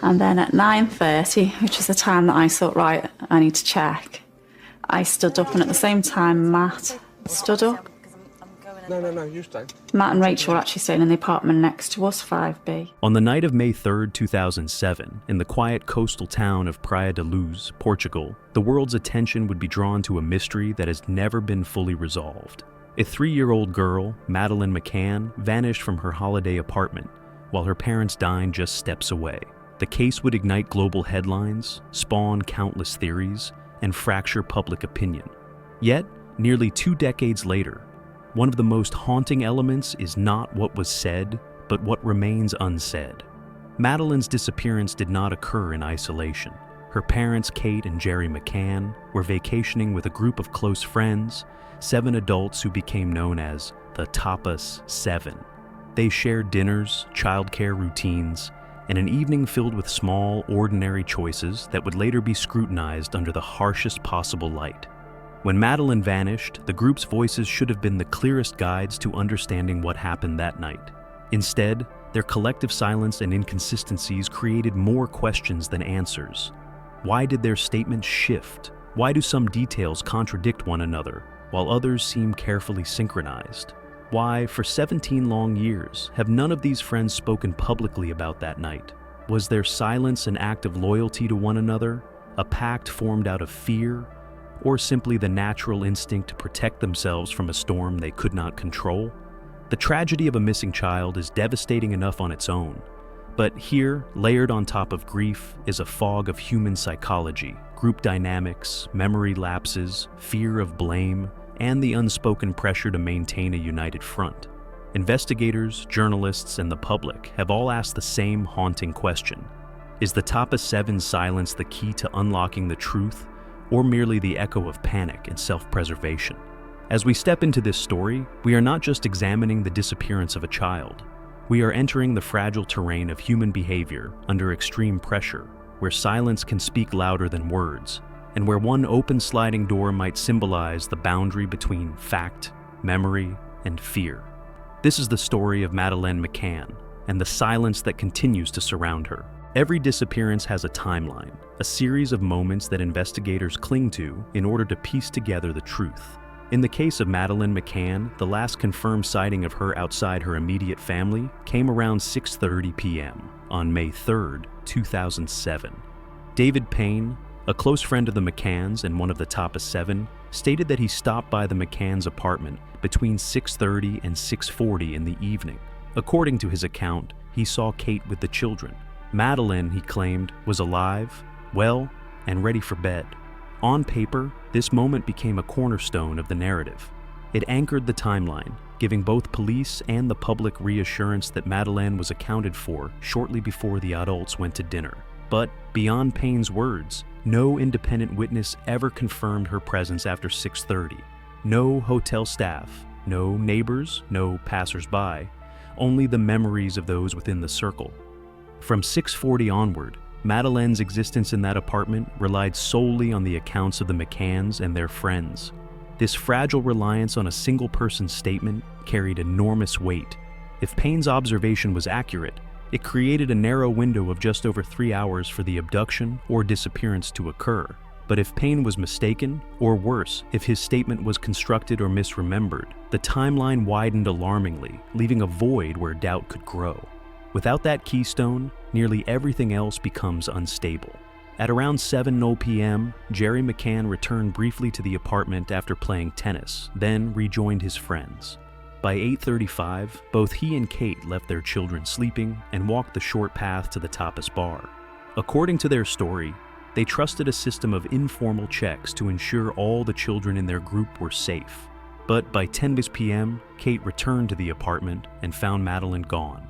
And then at 9:30, which was the time that I thought, right, I need to check, I stood up, and at the same time, Matt stood up. No, you stay. Matt and Rachel were actually staying in the apartment next to us, 5B. On the night of May 3rd, 2007, in the quiet coastal town of Praia da Luz, Portugal, the world's attention would be drawn to a mystery that has never been fully resolved. A 3-year-old girl, Madeleine McCann, vanished from her holiday apartment while her parents dined just steps away. The case would ignite global headlines, spawn countless theories, and fracture public opinion. Yet, nearly 2 decades later, one of the most haunting elements is not what was said, but what remains unsaid. Madeleine's disappearance did not occur in isolation. Her parents, Kate and Jerry McCann, were vacationing with a group of close friends, 7 adults who became known as the Tapas Seven. They shared dinners, childcare routines, and an evening filled with small, ordinary choices that would later be scrutinized under the harshest possible light. When Madeleine vanished, the group's voices should have been the clearest guides to understanding what happened that night. Instead, their collective silence and inconsistencies created more questions than answers. Why did their statements shift? Why do some details contradict one another, while others seem carefully synchronized? Why, for 17 long years, have none of these friends spoken publicly about that night? Was their silence an act of loyalty to one another, a pact formed out of fear, or simply the natural instinct to protect themselves from a storm they could not control? The tragedy of a missing child is devastating enough on its own, but here, layered on top of grief, is a fog of human psychology, group dynamics, memory lapses, fear of blame, and the unspoken pressure to maintain a united front. Investigators, journalists, and the public have all asked the same haunting question. Is the Tapas Seven's silence the key to unlocking the truth, or merely the echo of panic and self-preservation? As we step into this story, we are not just examining the disappearance of a child. We are entering the fragile terrain of human behavior under extreme pressure, where silence can speak louder than words, and where one open sliding door might symbolize the boundary between fact, memory, and fear. This is the story of Madeleine McCann, and the silence that continues to surround her. Every disappearance has a timeline, a series of moments that investigators cling to in order to piece together the truth. In the case of Madeleine McCann, the last confirmed sighting of her outside her immediate family came around 6:30 p.m. on May 3rd, 2007. David Payne, a close friend of the McCanns and one of the Tapas Seven, stated that he stopped by the McCanns' apartment between 6:30 and 6:40 in the evening. According to his account, he saw Kate with the children. Madeleine, he claimed, was alive, well, and ready for bed. On paper, this moment became a cornerstone of the narrative. It anchored the timeline, giving both police and the public reassurance that Madeleine was accounted for shortly before the adults went to dinner. But beyond Payne's words, no independent witness ever confirmed her presence after 6:30. No hotel staff, no neighbors, no passers-by, only the memories of those within the circle. From 6:40 onward, Madeleine's existence in that apartment relied solely on the accounts of the McCanns and their friends. This fragile reliance on a single person's statement carried enormous weight. If Payne's observation was accurate, it created a narrow window of just over 3 hours for the abduction or disappearance to occur. But if Payne was mistaken, or worse, if his statement was constructed or misremembered, the timeline widened alarmingly, leaving a void where doubt could grow. Without that keystone, nearly everything else becomes unstable. At around 7:00 p.m., Jerry McCann returned briefly to the apartment after playing tennis, then rejoined his friends. By 8:35, both he and Kate left their children sleeping and walked the short path to the Tapas bar. According to their story, they trusted a system of informal checks to ensure all the children in their group were safe. But by 10 p.m., Kate returned to the apartment and found Madeleine gone.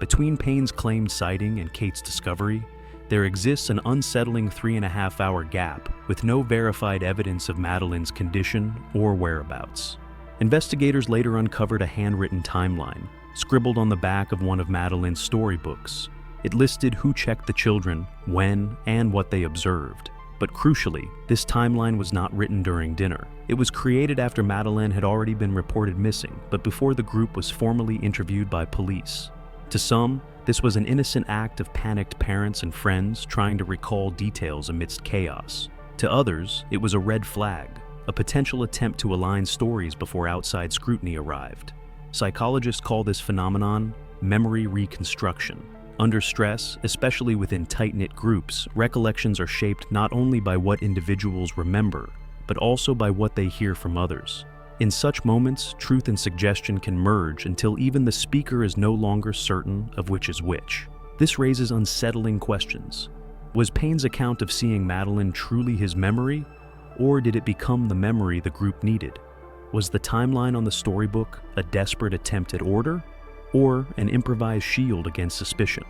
Between Payne's claimed sighting and Kate's discovery, there exists an unsettling 3.5-hour gap with no verified evidence of Madeleine's condition or whereabouts. Investigators later uncovered a handwritten timeline, scribbled on the back of one of Madeleine's storybooks. It listed who checked the children, when, and what they observed. But crucially, this timeline was not written during dinner. It was created after Madeleine had already been reported missing, but before the group was formally interviewed by police. To some, This was an innocent act of panicked parents and friends trying to recall details amidst chaos. To others, it was a red flag, a potential attempt to align stories before outside scrutiny arrived. Psychologists call this phenomenon memory reconstruction. Under stress, especially within tight-knit groups, recollections are shaped not only by what individuals remember, but also by what they hear from others. In such moments, truth and suggestion can merge until even the speaker is no longer certain of which is which. This raises unsettling questions. Was Payne's account of seeing Madeleine truly his memory, or did it become the memory the group needed? Was the timeline on the storybook a desperate attempt at order, or an improvised shield against suspicion?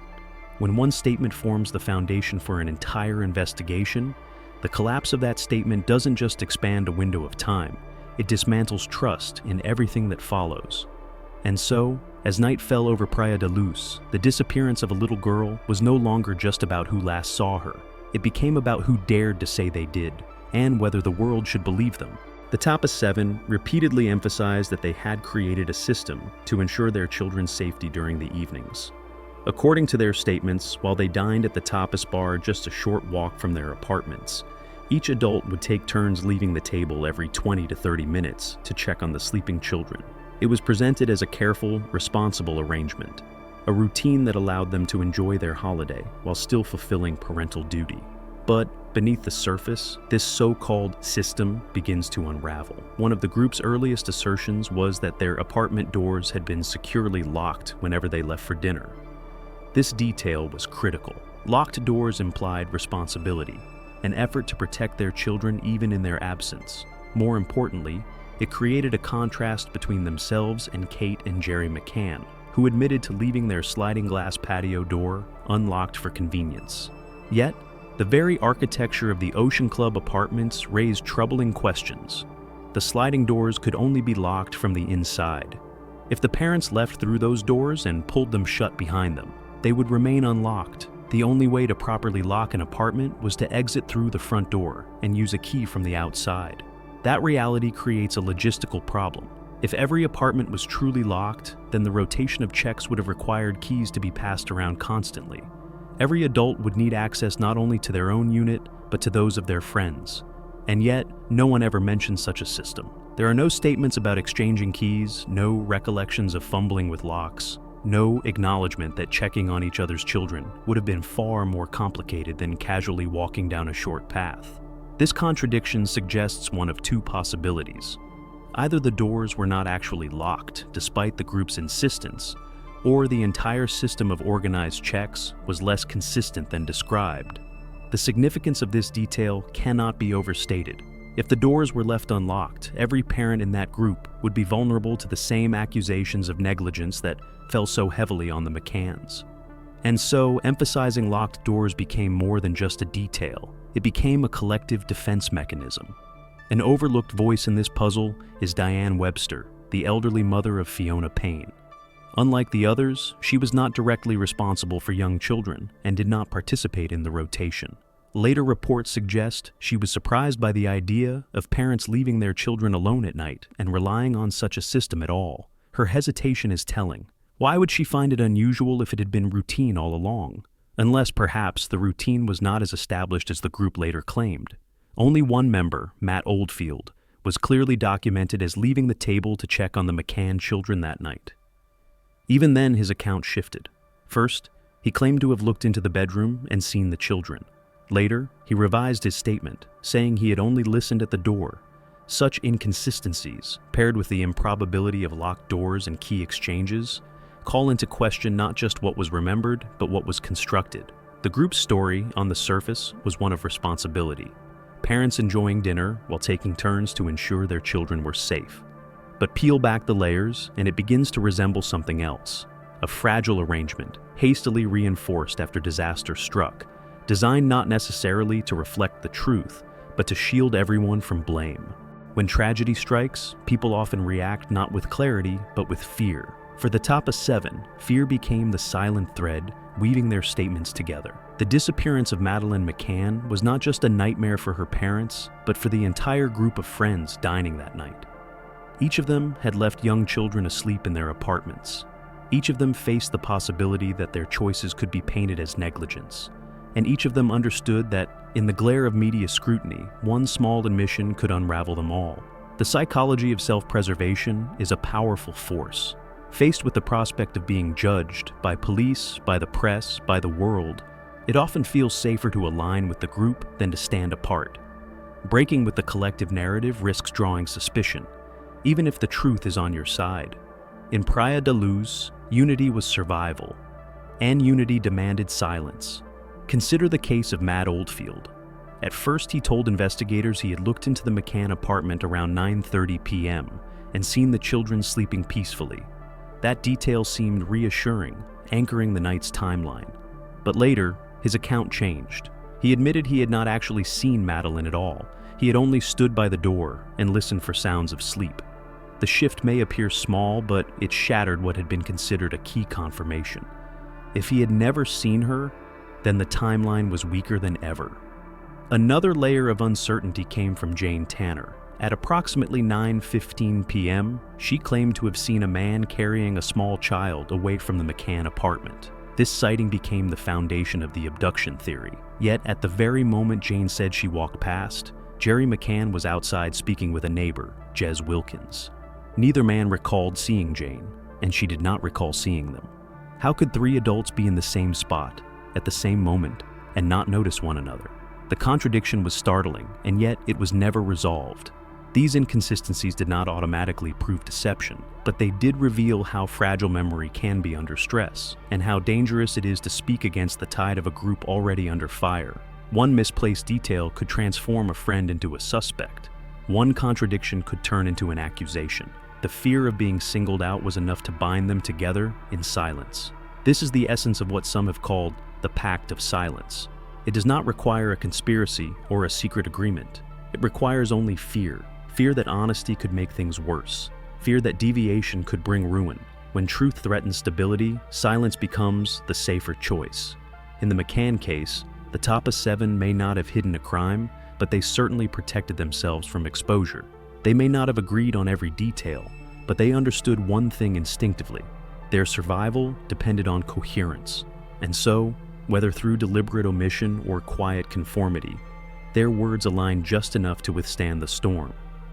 When one statement forms the foundation for an entire investigation, the collapse of that statement doesn't just expand a window of time, it dismantles trust in everything that follows. And so, as night fell over Praia da Luz, the disappearance of a little girl was no longer just about who last saw her. It became about who dared to say they did, and whether the world should believe them. The Tapas Seven repeatedly emphasized that they had created a system to ensure their children's safety during the evenings. According to their statements, while they dined at the tapas bar just a short walk from their apartments, each adult would take turns leaving the table every 20 to 30 minutes to check on the sleeping children. It was presented as a careful, responsible arrangement, a routine that allowed them to enjoy their holiday while still fulfilling parental duty. But beneath the surface, this so-called system begins to unravel. One of the group's earliest assertions was that their apartment doors had been securely locked whenever they left for dinner. This detail was critical. Locked doors implied responsibility, an effort to protect their children even in their absence. More importantly, it created a contrast between themselves and Kate and Jerry McCann, who admitted to leaving their sliding glass patio door unlocked for convenience. Yet, the very architecture of the Ocean Club apartments raised troubling questions. The sliding doors could only be locked from the inside. If the parents left through those doors and pulled them shut behind them, they would remain unlocked. The only way to properly lock an apartment was to exit through the front door and use a key from the outside. That reality creates a logistical problem. If every apartment was truly locked, then the rotation of checks would have required keys to be passed around constantly. Every adult would need access not only to their own unit, but to those of their friends. And yet, no one ever mentions such a system. There are no statements about exchanging keys, no recollections of fumbling with locks, no acknowledgement that checking on each other's children would have been far more complicated than casually walking down a short path. This contradiction suggests one of two possibilities. Either the doors were not actually locked, despite the group's insistence, or the entire system of organized checks was less consistent than described. The significance of this detail cannot be overstated. If the doors were left unlocked, every parent in that group would be vulnerable to the same accusations of negligence that fell so heavily on the McCanns. And so, emphasizing locked doors became more than just a detail. It became a collective defense mechanism. An overlooked voice in this puzzle is Diane Webster, the elderly mother of Fiona Payne. Unlike the others, she was not directly responsible for young children and did not participate in the rotation. Later reports suggest she was surprised by the idea of parents leaving their children alone at night and relying on such a system at all. Her hesitation is telling. Why would she find it unusual if it had been routine all along? Unless perhaps the routine was not as established as the group later claimed. Only one member, Matt Oldfield, was clearly documented as leaving the table to check on the McCann children that night. Even then, his account shifted. First, he claimed to have looked into the bedroom and seen the children. Later, he revised his statement, saying he had only listened at the door. Such inconsistencies, paired with the improbability of locked doors and key exchanges, call into question not just what was remembered, but what was constructed. The group's story, on the surface, was one of responsibility. Parents enjoying dinner while taking turns to ensure their children were safe. But peel back the layers, and it begins to resemble something else. A fragile arrangement, hastily reinforced after disaster struck, designed not necessarily to reflect the truth, but to shield everyone from blame. When tragedy strikes, people often react not with clarity, but with fear. For the Tapas Seven, fear became the silent thread weaving their statements together. The disappearance of Madeleine McCann was not just a nightmare for her parents, but for the entire group of friends dining that night. Each of them had left young children asleep in their apartments. Each of them faced the possibility that their choices could be painted as negligence, and each of them understood that, in the glare of media scrutiny, one small admission could unravel them all. The psychology of self-preservation is a powerful force. Faced with the prospect of being judged by police, by the press, by the world, it often feels safer to align with the group than to stand apart. Breaking with the collective narrative risks drawing suspicion, even if the truth is on your side. In Praia da Luz, unity was survival, and unity demanded silence. Consider the case of Matt Oldfield. At first, he told investigators he had looked into the McCann apartment around 9:30 p.m. and seen the children sleeping peacefully. That detail seemed reassuring, anchoring the night's timeline. But later, his account changed. He admitted he had not actually seen Madeleine at all. He had only stood by the door and listened for sounds of sleep. The shift may appear small, but it shattered what had been considered a key confirmation. If he had never seen her, then the timeline was weaker than ever. Another layer of uncertainty came from Jane Tanner. At approximately 9:15 p.m., she claimed to have seen a man carrying a small child away from the McCann apartment. This sighting became the foundation of the abduction theory. Yet, at the very moment Jane said she walked past, Jerry McCann was outside speaking with a neighbor, Jez Wilkins. Neither man recalled seeing Jane, and she did not recall seeing them. How could three adults be in the same spot, at the same moment, and not notice one another? The contradiction was startling, and yet it was never resolved. These inconsistencies did not automatically prove deception, but they did reveal how fragile memory can be under stress, and how dangerous it is to speak against the tide of a group already under fire. One misplaced detail could transform a friend into a suspect. One contradiction could turn into an accusation. The fear of being singled out was enough to bind them together in silence. This is the essence of what some have called the pact of silence. It does not require a conspiracy or a secret agreement. It requires only fear. Fear that honesty could make things worse. Fear that deviation could bring ruin. When truth threatens stability, silence becomes the safer choice. In the McCann case, the Tapas Seven may not have hidden a crime, but they certainly protected themselves from exposure. They may not have agreed on every detail, but they understood one thing instinctively. Their survival depended on coherence. And so, whether through deliberate omission or quiet conformity, their words aligned just enough to withstand the storm.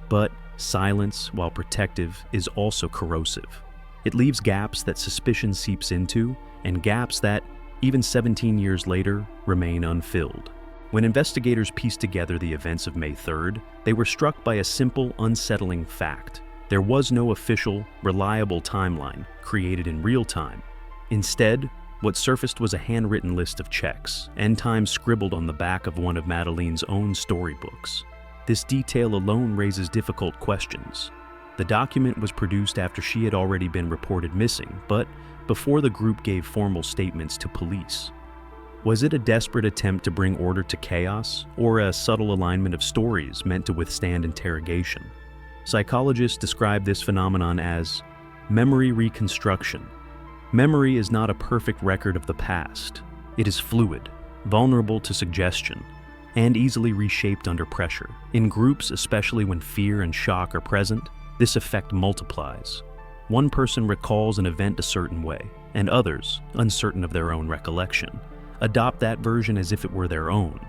But silence, while protective, is also corrosive. It leaves gaps that suspicion seeps into, and gaps that, even 17 years later, remain unfilled. When investigators pieced together the events of May 3rd, they were struck by a simple, unsettling fact. There was no official, reliable timeline created in real time. Instead, what surfaced was a handwritten list of checks, end times scribbled on the back of one of Madeleine's own storybooks. This detail alone raises difficult questions. The document was produced after she had already been reported missing, but before the group gave formal statements to police. Was it a desperate attempt to bring order to chaos, or a subtle alignment of stories meant to withstand interrogation? Psychologists describe this phenomenon as memory reconstruction. Memory is not a perfect record of the past. It is fluid, vulnerable to suggestion, and easily reshaped under pressure. In groups, especially when fear and shock are present, this effect multiplies. One person recalls an event a certain way, and others, uncertain of their own recollection, adopt that version as if it were their own.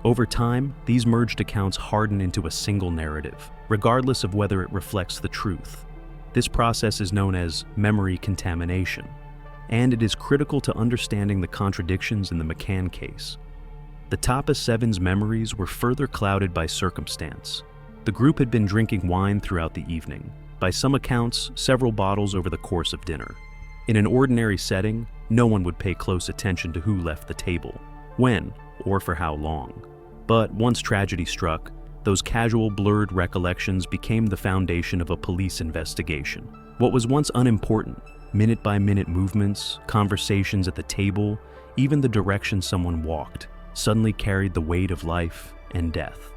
Over time, these merged accounts harden into a single narrative, regardless of whether it reflects the truth. This process is known as memory contamination, and it is critical to understanding the contradictions in the McCann case. The Tapas Seven's memories were further clouded by circumstance. The group had been drinking wine throughout the evening, by some accounts, several bottles over the course of dinner. In an ordinary setting, no one would pay close attention to who left the table, when, or for how long. But once tragedy struck, those casual, blurred recollections became the foundation of a police investigation. What was once unimportant, minute-by-minute movements, conversations at the table, even the direction someone walked, suddenly carried the weight of life and death.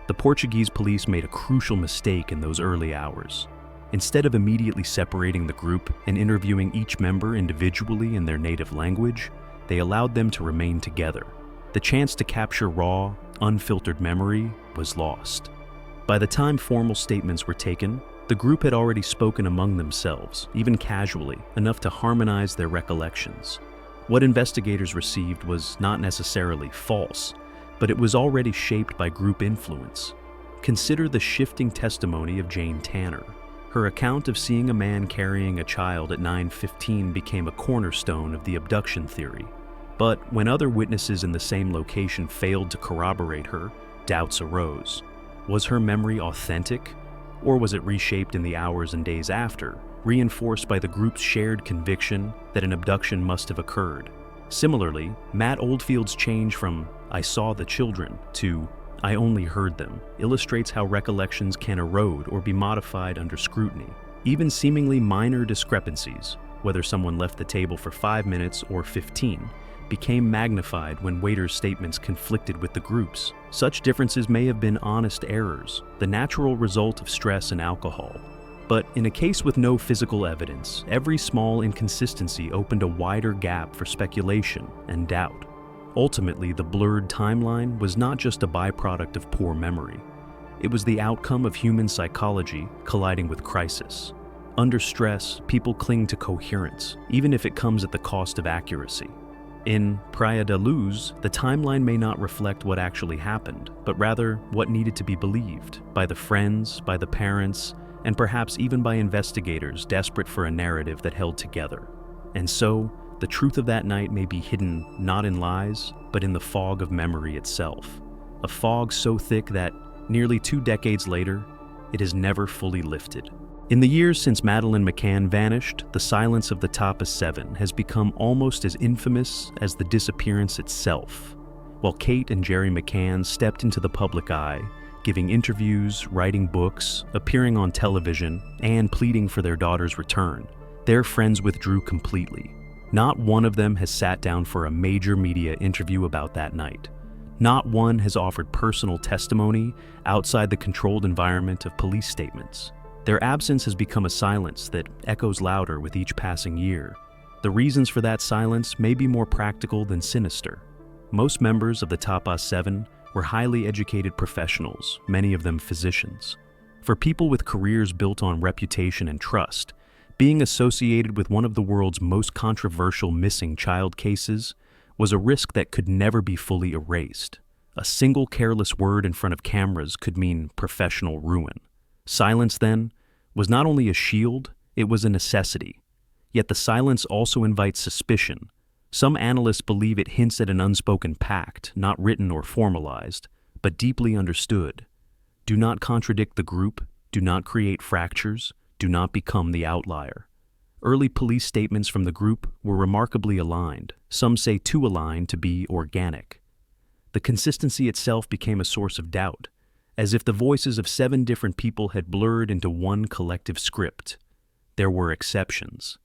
The Portuguese police made a crucial mistake in those early hours. Instead of immediately separating the group and interviewing each member individually in their native language, they allowed them to remain together. The chance to capture raw, unfiltered memory was lost. By the time formal statements were taken, The group had already spoken among themselves, even casually, enough to harmonize their recollections. What investigators received was not necessarily false, but it was already shaped by group influence. Consider the shifting testimony of Jane Tanner. Her account of seeing a man carrying a child at 9:15 became a cornerstone of the abduction theory. But when other witnesses in the same location failed to corroborate her, doubts arose. Was her memory authentic, or was it reshaped in the hours and days after, reinforced by the group's shared conviction that an abduction must have occurred? Similarly, Matt Oldfield's change from "I saw the children" to "I only heard them" illustrates how recollections can erode or be modified under scrutiny. Even seemingly minor discrepancies, whether someone left the table for 5 minutes or 15, became magnified when waiters' statements conflicted with the group's. Such differences may have been honest errors, the natural result of stress and alcohol. But in a case with no physical evidence, every small inconsistency opened a wider gap for speculation and doubt. Ultimately, the blurred timeline was not just a byproduct of poor memory. It was the outcome of human psychology colliding with crisis. Under stress, people cling to coherence, even if it comes at the cost of accuracy. In Praia da Luz, the timeline may not reflect what actually happened, but rather what needed to be believed by the friends, by the parents, and perhaps even by investigators desperate for a narrative that held together. And so, the truth of that night may be hidden not in lies, but in the fog of memory itself. A fog so thick that, nearly 2 decades later, it has never fully lifted. In the years since Madeleine McCann vanished, the silence of the Tapas Seven has become almost as infamous as the disappearance itself. While Kate and Jerry McCann stepped into the public eye, giving interviews, writing books, appearing on television, and pleading for their daughter's return, their friends withdrew completely. Not one of them has sat down for a major media interview about that night. Not one has offered personal testimony outside the controlled environment of police statements. Their absence has become a silence that echoes louder with each passing year. The reasons for that silence may be more practical than sinister. Most members of the Tapas Seven were highly educated professionals, many of them physicians. For people with careers built on reputation and trust, being associated with one of the world's most controversial missing child cases was a risk that could never be fully erased. A single careless word in front of cameras could mean professional ruin. Silence, then, was not only a shield, it was a necessity. Yet the silence also invites suspicion. Some analysts believe it hints at an unspoken pact, not written or formalized, but deeply understood. Do not contradict the group, do not create fractures, do not become the outlier. Early police statements from the group were remarkably aligned, some say too aligned to be organic. The consistency itself became a source of doubt, as if the voices of 7 different people had blurred into one collective script. There were exceptions.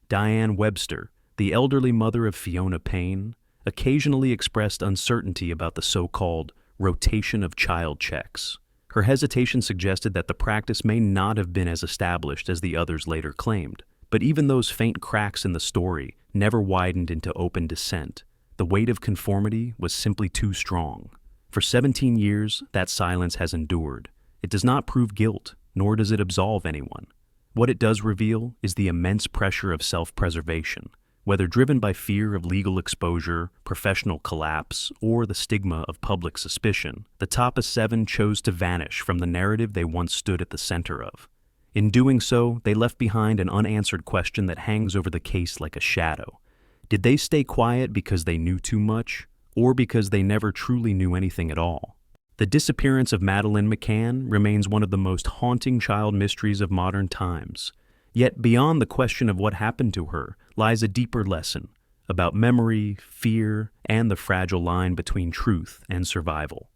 Diane Webster, the elderly mother of Fiona Payne, occasionally expressed uncertainty about the so-called rotation of child checks. Her hesitation suggested that the practice may not have been as established as the others later claimed. But even those faint cracks in the story never widened into open dissent. The weight of conformity was simply too strong. For 17 years, that silence has endured. It does not prove guilt, nor does it absolve anyone. What it does reveal is the immense pressure of self-preservation. Whether driven by fear of legal exposure, professional collapse, or the stigma of public suspicion, the Tapas Seven chose to vanish from the narrative they once stood at the center of. In doing so, they left behind an unanswered question that hangs over the case like a shadow. Did they stay quiet because they knew too much, or because they never truly knew anything at all? The disappearance of Madeleine McCann remains one of the most haunting child mysteries of modern times. Yet beyond the question of what happened to her lies a deeper lesson about memory, fear, and the fragile line between truth and survival.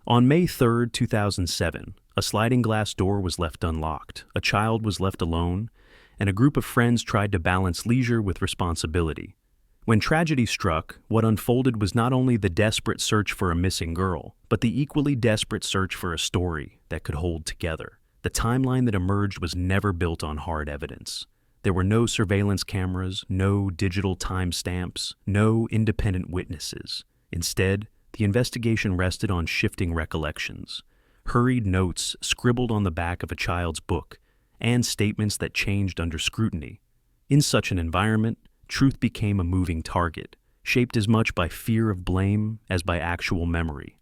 On May 3, 2007, a sliding glass door was left unlocked, a child was left alone, and a group of friends tried to balance leisure with responsibility. When tragedy struck, what unfolded was not only the desperate search for a missing girl, but the equally desperate search for a story that could hold together. The timeline that emerged was never built on hard evidence. There were no surveillance cameras, no digital timestamps, no independent witnesses. Instead, the investigation rested on shifting recollections, hurried notes scribbled on the back of a child's book, and statements that changed under scrutiny. In such an environment, truth became a moving target, shaped as much by fear of blame as by actual memory.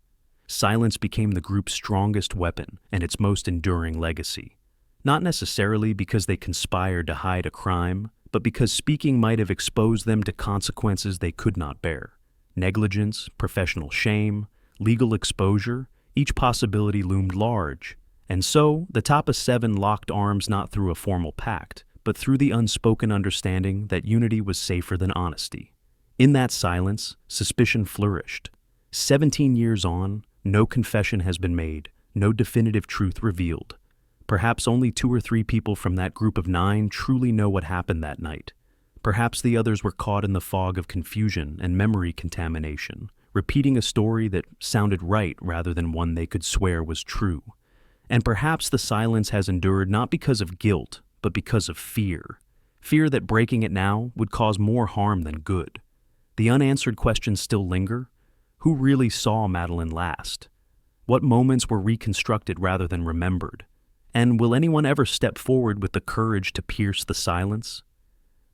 Silence became the group's strongest weapon and its most enduring legacy. Not necessarily because they conspired to hide a crime, but because speaking might have exposed them to consequences they could not bear. Negligence, professional shame, legal exposure, each possibility loomed large. And so, the Tapas Seven locked arms not through a formal pact, but through the unspoken understanding that unity was safer than honesty. In that silence, suspicion flourished. 17 years on, no confession has been made, no definitive truth revealed. Perhaps only 2 or 3 people from that group of 9 truly know what happened that night. Perhaps the others were caught in the fog of confusion and memory contamination, repeating a story that sounded right rather than one they could swear was true. And perhaps the silence has endured not because of guilt, but because of fear. Fear that breaking it now would cause more harm than good. The unanswered questions still linger. Who really saw Madeleine last? What moments were reconstructed rather than remembered? And will anyone ever step forward with the courage to pierce the silence?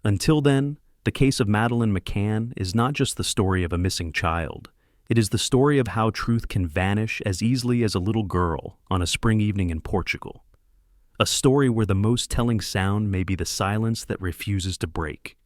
Until then, the case of Madeleine McCann is not just the story of a missing child. It is the story of how truth can vanish as easily as a little girl on a spring evening in Portugal. A story where the most telling sound may be the silence that refuses to break.